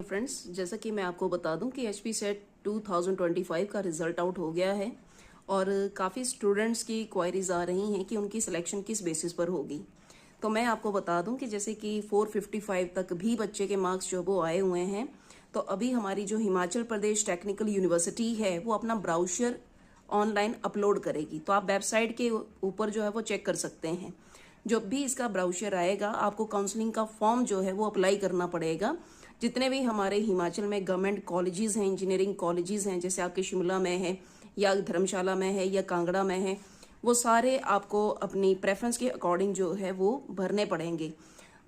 Friends, जैसा कि मैं आपको बता दूं कि HP सेट 2025 का रिजल्ट आउट हो गया है और काफ़ी स्टूडेंट्स की क्वायरीज आ रही हैं कि उनकी सिलेक्शन किस बेसिस पर होगी। तो मैं आपको बता दूं कि जैसे कि 455 तक भी बच्चे के मार्क्स जो वो आए हुए हैं, तो अभी हमारी जो हिमाचल प्रदेश टेक्निकल यूनिवर्सिटी है वो अपना ब्राउशर ऑनलाइन अपलोड करेगी। तो आप वेबसाइट के ऊपर जो है वो चेक कर सकते हैं। जब भी इसका ब्राउशर आएगा आपको काउंसलिंग का फॉर्म जो है वो अप्लाई करना पड़ेगा। जितने भी हमारे हिमाचल में गवर्नमेंट कॉलेजेस हैं, इंजीनियरिंग कॉलेजेस हैं, जैसे आपके शिमला में है या धर्मशाला में है या कांगड़ा में है, वो सारे आपको अपनी प्रेफरेंस के अकॉर्डिंग जो है वो भरने पड़ेंगे।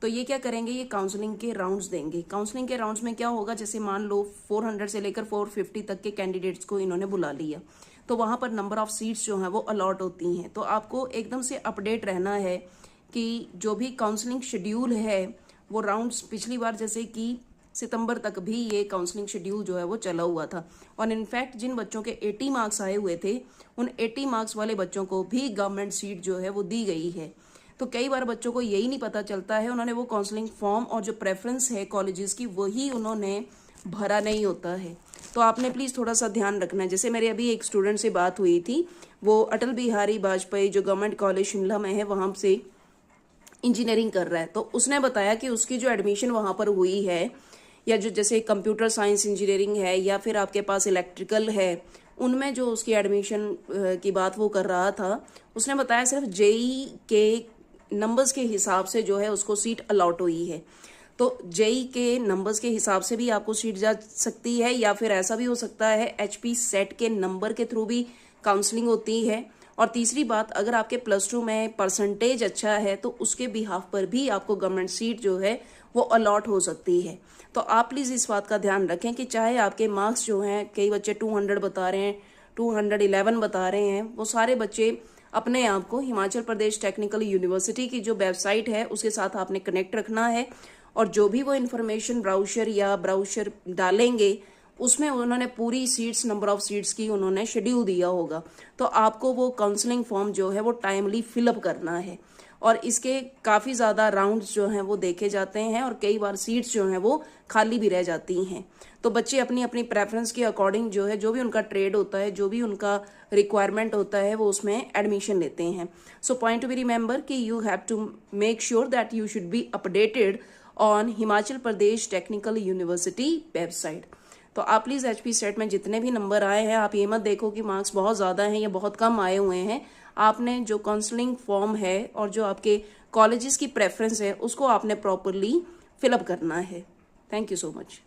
तो ये क्या करेंगे, ये काउंसलिंग के राउंड्स देंगे। काउंसलिंग के राउंड्स में क्या होगा, जैसे मान लो 400 से लेकर 450 तक के कैंडिडेट्स को इन्होंने बुला लिया, तो वहाँ पर नंबर ऑफ सीट्स जो हैं वो अलॉट होती हैं। तो आपको एकदम से अपडेट रहना है कि जो भी काउंसलिंग शेड्यूल है वो राउंड्स पिछली बार जैसे कि सितंबर तक भी ये काउंसलिंग शेड्यूल जो है वो चला हुआ था। और इनफैक्ट जिन बच्चों के 80 मार्क्स आए हुए थे उन 80 मार्क्स वाले बच्चों को भी गवर्नमेंट सीट जो है वो दी गई है। तो कई बार बच्चों को यही नहीं पता चलता है, उन्होंने वो काउंसलिंग फॉर्म और जो प्रेफरेंस है कॉलेजेस की वही उन्होंने भरा नहीं होता है। तो आपने प्लीज़ थोड़ा सा ध्यान रखना है। जैसे मेरे अभी एक स्टूडेंट से बात हुई थी, वो अटल बिहारी वाजपेयी जो गवर्नमेंट कॉलेज शिमला में है वहाँ से इंजीनियरिंग कर रहा है। तो उसने बताया कि उसकी जो एडमिशन वहाँ पर हुई है, या जो जैसे कंप्यूटर साइंस इंजीनियरिंग है या फिर आपके पास इलेक्ट्रिकल है, उनमें जो उसकी एडमिशन की बात वो कर रहा था, उसने बताया सिर्फ जेई के नंबर्स के हिसाब से जो है उसको सीट अलॉट हुई है। तो जेई के नंबर्स के हिसाब से भी आपको सीट जा सकती है, या फिर ऐसा भी हो सकता है HP सेट के नंबर के थ्रू भी काउंसलिंग होती है। और तीसरी बात, अगर आपके +2 में परसेंटेज अच्छा है तो उसके बिहाफ पर भी आपको गवर्नमेंट सीट जो है वो अलॉट हो सकती है। तो आप प्लीज़ इस बात का ध्यान रखें कि चाहे आपके मार्क्स जो हैं, कई बच्चे 200 बता रहे हैं, 211 बता रहे हैं, वो सारे बच्चे अपने आप को हिमाचल प्रदेश टेक्निकल यूनिवर्सिटी की जो वेबसाइट है उसके साथ आपने कनेक्ट रखना है। और जो भी वो इन्फॉर्मेशन ब्राउशर डालेंगे उसमें उन्होंने पूरी सीट्स, नंबर ऑफ सीट्स की उन्होंने शेड्यूल दिया होगा। तो आपको वो काउंसलिंग फॉर्म जो है वो टाइमली फिलअप करना है। और इसके काफ़ी ज़्यादा राउंड्स जो हैं वो देखे जाते हैं और कई बार सीट्स जो हैं वो खाली भी रह जाती हैं। तो बच्चे अपनी अपनी प्रेफरेंस के अकॉर्डिंग जो है, जो भी उनका ट्रेड होता है, जो भी उनका रिक्वायरमेंट होता है, वो उसमें एडमिशन लेते हैं। So point to be remember कि you have to make sure that you should be updated on Himachal Pradesh technical university website. तो आप प्लीज़ HP सेट में जितने भी नंबर आए हैं, आप ये मत देखो कि मार्क्स बहुत ज़्यादा हैं या बहुत कम आए हुए हैं। आपने जो काउंसलिंग फॉर्म है और जो आपके कॉलेजेस की प्रेफरेंस है उसको आपने प्रॉपरली फिलअप करना है। Thank you so much.